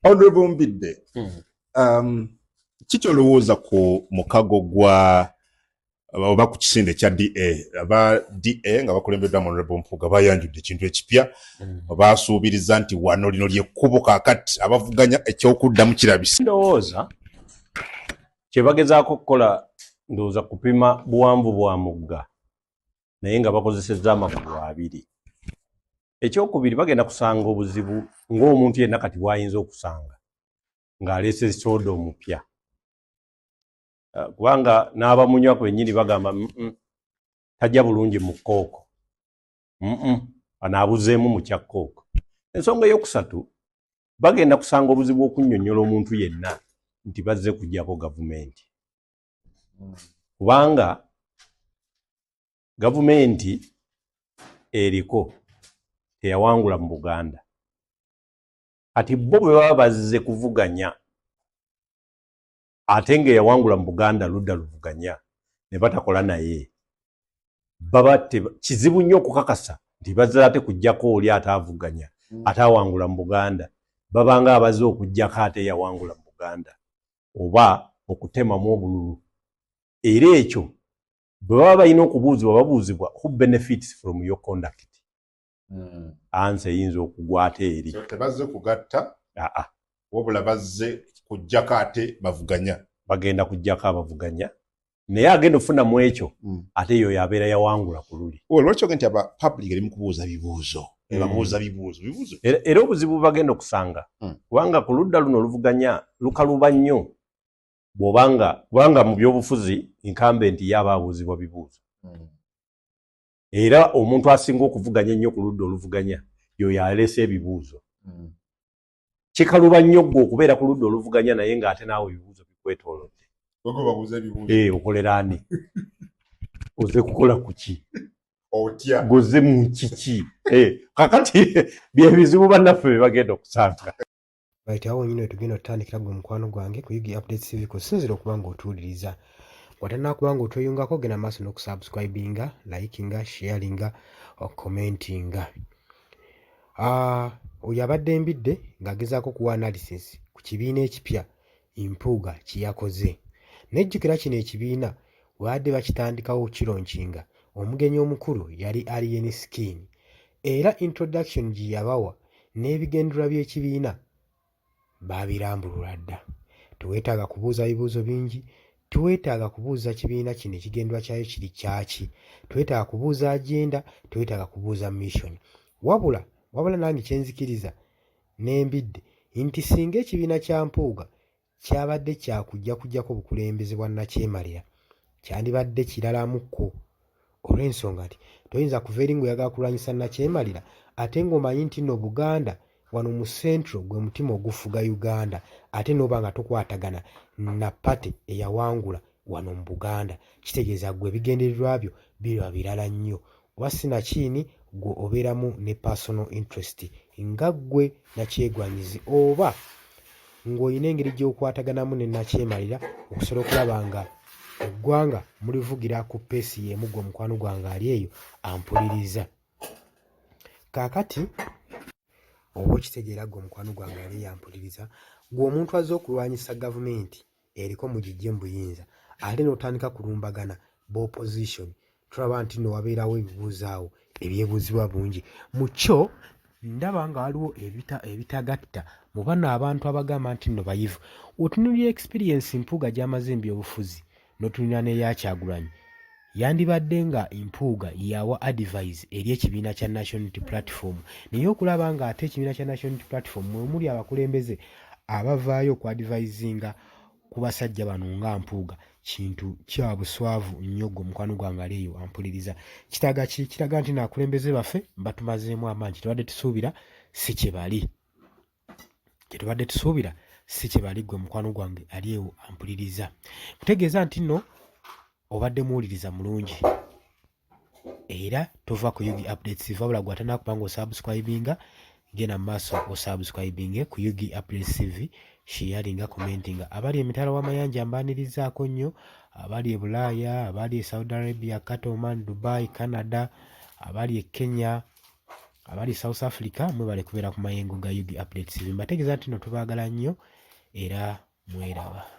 Honorable Mbidde, kiki olowooza ku mukago gwa oba ku kisinde kya DA aba DA nga bakulembeddwa mu Honorable Mpuuga bayanjudde ekintu ekipya baasuubiriza nti wano lino lyekkubo kaakati abavuganya ekyokuddamu kirabise. Ndowooza kye bagezaako okukola ndowooza kupima buwanvu bwa mugga naye nga bakozesezza amagulu abiri. Ekyokubiri bagenda kusanga obuzibu ng'omuntu yenna kati bw'ayinza okusanga ng'aleese soda omupya. Kubanga n'abamunywa kwennyini bagamba tajja bulungi mu kkooko, anaabuzeemu mu kya kkooko. Ensonga ey'okusatu bagenda kusanga obuzibu okunnyonnyola omuntu yenna nti bazze kuggyako gavumenti. Kubanga gavumenti eriko teyawangula mu Buganda. Ati bo bwe baba bazze kuvuganya ate ng'eyawangula mu Buganda ludda luvuganya ne batakola naye, baba kizibu nnyo okukakasa nti bazze ate kuggyako oli ataavuganya ataawangula mu Buganda, babanga abazze okuggyako ate yawangula mu Buganda oba okutemamu obululu. Era ekyo bwe baba balina okubuuzibwa babuuzibwa who benefits from your conduct. Ansa eyinza okugwa ate eri. Tebazze kugatta, wabula bazze kuggyako ate bavuganya. Bagenda kuggyako abavuganya naye agenda ofuna mu ekyo ate yo yabeera yawangula ku luli. Lwaki nti aba public erimu kubuuza bibuuzo babuuza bibuuzo. Era obuzibu bagenda okusanga kubanga ku ludda luno oluvuganya lukaluba nnyo kubanga mu byobufuzi incumbent yaba abuuzibwa bibuuzo. Era omuntu asinga okuvuganya ennyo ku ludda oluvuganya yo yaleese ebibuuzo. Kikaluba nnyo gwe okubeera ku ludda oluvuganya naye ng'ate naawe ebibuuzo bikwetoolodde. Okolera ani? Ozze kukola ku ki? Otya gozze mu kiki? Kakati byebizibu bannaffe bye bagenda okusanga. Awo nyine tugenda otandikira gwe mukwano gwange ku Yugi Updates TV kusinzira okuba ng'otuwuliriza. Watannaba nga otweyungako genda maaso n'okusubscribinga, likinga, sharinga, commentinga. Oyo abadde Mbidde ng'agezaako kuwa analysis ku kibiina ekipya Mpuuga kye yakoze. Nejjukira kino ekibiina bw'abadde bakitandikawo kironkinga omugenyi omukulu yali Alien Skin. Era introduction gye yabawa n'ebigendererwa by'ekibiina baabirambulula dda. Teweetaaga kubuuza bibuuzo bingi, teweetaaga kubuuza kibiina kino ekigendwa kyayo kiri kyaki, teweetaaga kubuuza agenda, teweetaaga kubuuza mission. Wabula nange kyenzikiriza n'Embidde nti singa ekibiina kya Mpuuga kyabadde kujjako bukulembeze bwa Nakyemalira kyandibadde kiralamukko. Olw'ensonga nti toyinza kuva eri ng'oyagala kulwanyisa Nakyemalira ate ng'omanyi nti nno Buganda wano mu Central gwe mutima ogufuga Uganda ate n'oba nga tokwatagana na pate eyawangula wano mu Buganda. Kitegeeza gwe ebigendererwa byo biba birala nnyo. Oba sinakiini gwe obeeramu ne personal interest nga ggwe Nakyegwanyizi oba ng'olina engeri gy'okwataganamu ne Nakyemalira okusobola okulaba nga eggwanga mulivugira ku peesi y'emu gwe mukwano gwange ali eyo ampuliriza. Kaakati oba okitegeera gwe mukwano gwange ali yampuliriza, gwe omuntu azze okulwanyisa gavumenti eriko mu gijje mu buyinza ate n'otandika kulumbagana b'opposition, tulaba nti nno wabeerawo ebibuuzaawo ebyebuuzibwa bungi. Mu kyo ndaba nga waliwo ebitagatta mu bano abantu abagamba nti nno bayivu. Otunuulira experience Mpuuga gy'amaze mu byobufuzi n'otunulira n'eya Kyagulanyi, yandibadde nga Mpuuga yawa advice eri ekibiina kya National Unity Platform, naye okulaba nga ate ekibiina kya National Unity Platform mwe muli abakulembeze abavaayo ku advisinga ku basajja bano nga Mpuuga, kintu kya buswavu nnyo gwe mukwano gwange ali eyo ampuliriza. Kiraga nti n'akulembeze baffe batumazeemu amaanyi. Kyetubadde tusuubira si kye bali. Gwe mukwano gwange ali eyo ampuliriza. Kutegeeza nti nno obadde muwuliriza mulungi era tova ku Yugi Updates wabula gw'atannaba nga osubscribinga genda mu maaso osubscribinge ku Yugi Updates TV, sharinga, commentinga. Abali emitala w'amayanja mbaanirizaako nnyo, abali e Bulaaya, abali e Saudi Arabia, Qatar, Oman, Dubai, Canada, abali e Kenya, abali South Africa mwebale kubeera ku mayengo ga UG Updates. Mbategeeza nti no tubaagala nnyo era mweraba.